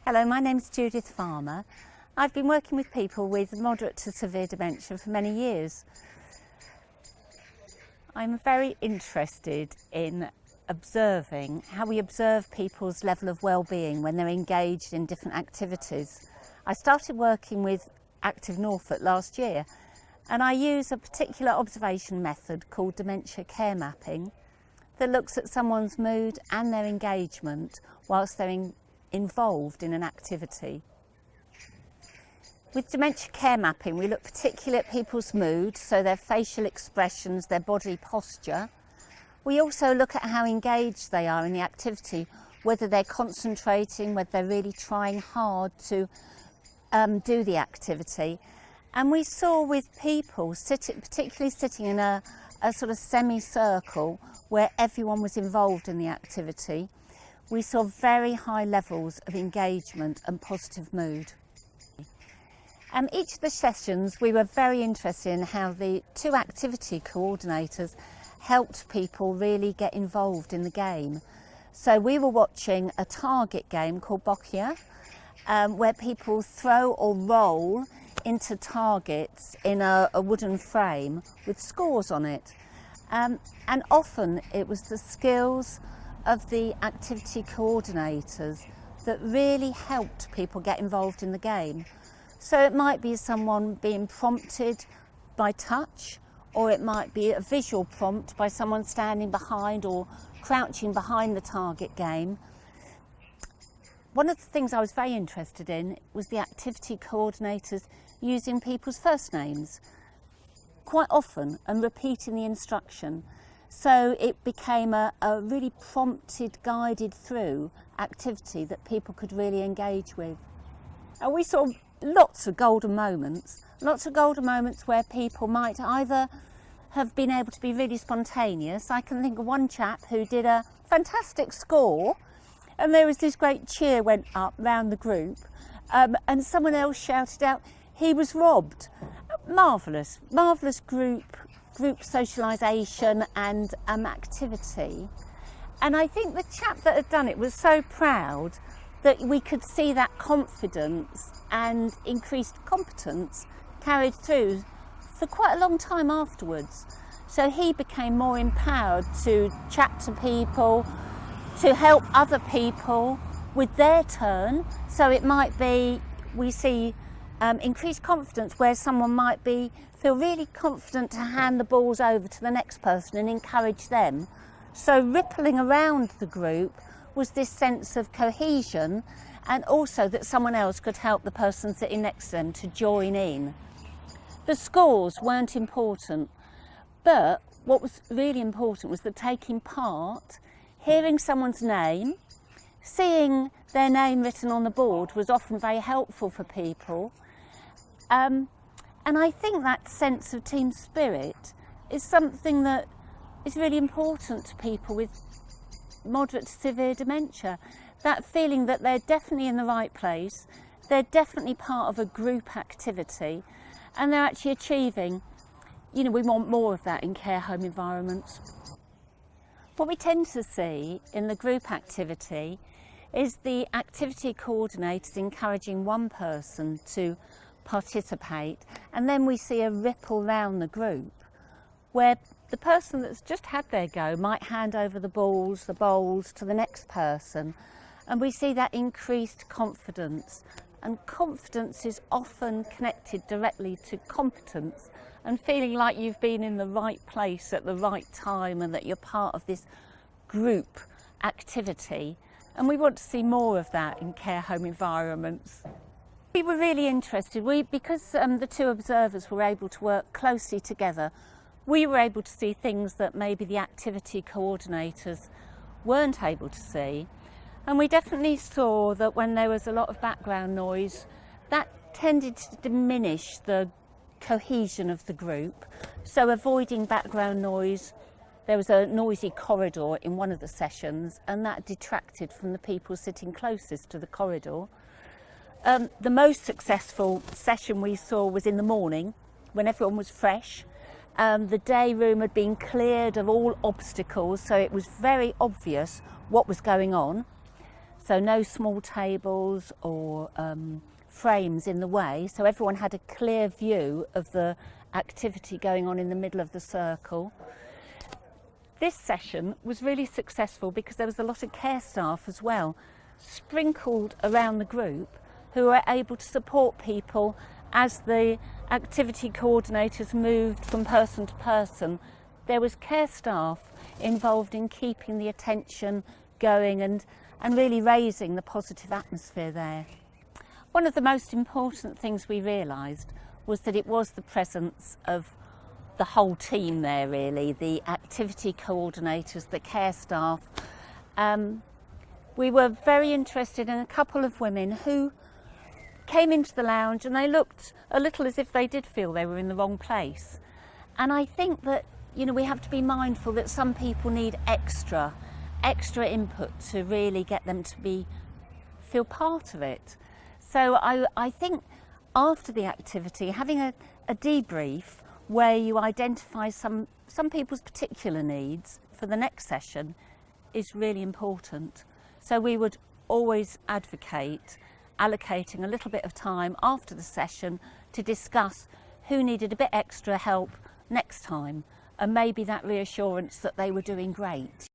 Hello, my name's Judith Farmer. I've been working with people with moderate to severe dementia for many years. I'm very interested in observing how we observe people's level of well-being when they're engaged in different activities. I started working with Active Norfolk last year, and I use a particular observation method called dementia care mapping that looks at someone's mood and their engagement whilst they're involved in an activity. With dementia care mapping, we look particularly at people's mood, so their facial expressions, their body posture. We also look at how engaged they are in the activity, whether they're concentrating, whether they're really trying hard to do the activity. And we saw with people, particularly sitting in a sort of semicircle where everyone was involved in the activity, we saw very high levels of engagement and positive mood. Each of the sessions we were very interested in how the two activity coordinators helped people really get involved in the game. So we were watching a target game called Boccia, where people throw or roll into targets in a wooden frame with scores on it. And often it was the skills of the activity coordinators that really helped people get involved in the game. So it might be someone being prompted by touch, or it might be a visual prompt by someone standing behind or crouching behind the target game. One of the things I was very interested in was the activity coordinators using people's first names quite often and repeating the instruction. So it became a really prompted, guided through activity that people could really engage with. And we saw lots of golden moments where people might either have been able to be really spontaneous. I can think of one chap who did a fantastic score, and there was this great cheer went up round the group, and someone else shouted out, "He was robbed." Marvellous group socialisation and activity. And I think the chap that had done it was so proud that we could see that confidence and increased competence carried through for quite a long time afterwards. So he became more empowered to chat to people, to help other people with their turn. So it might be, we see increased confidence where someone might feel really confident to hand the balls over to the next person and encourage them. So rippling around the group was this sense of cohesion, and also that someone else could help the person sitting next to them to join in. The scores weren't important, but what was really important was that taking part, hearing someone's name, seeing their name written on the board was often very helpful for people. And I think that sense of team spirit is something that is really important to people with moderate to severe dementia. That feeling that they're definitely in the right place, they're definitely part of a group activity, and they're actually achieving, we want more of that in care home environments. What we tend to see in the group activity is the activity coordinators encouraging one person to participate, and then we see a ripple round the group where the person that's just had their go might hand over the bowls to the next person, and we see that increased confidence. And confidence is often connected directly to competence and feeling like you've been in the right place at the right time and that you're part of this group activity. And we want to see more of that in care home environments. We were really interested, because the two observers were able to work closely together, we were able to see things that maybe the activity coordinators weren't able to see. And we definitely saw that when there was a lot of background noise, that tended to diminish the cohesion of the group. So avoiding background noise, there was a noisy corridor in one of the sessions, and that detracted from the people sitting closest to the corridor. The most successful session we saw was in the morning when everyone was fresh. The day room had been cleared of all obstacles, so it was very obvious what was going on. So no small tables or frames in the way, so everyone had a clear view of the activity going on in the middle of the circle. This session was really successful because there was a lot of care staff as well, sprinkled around the group, who were able to support people as the activity coordinators moved from person to person. There was care staff involved in keeping the attention going and really raising the positive atmosphere there. One of the most important things we realised was that it was the presence of the whole team there, really, the activity coordinators, the care staff. We were very interested in a couple of women who came into the lounge and they looked a little as if they did feel they were in the wrong place. And I think that, you know, we have to be mindful that some people need extra input to really get them to feel part of it. So I think after the activity, having a debrief where you identify some people's particular needs for the next session is really important. So we would always advocate allocating a little bit of time after the session to discuss who needed a bit extra help next time, and maybe that reassurance that they were doing great.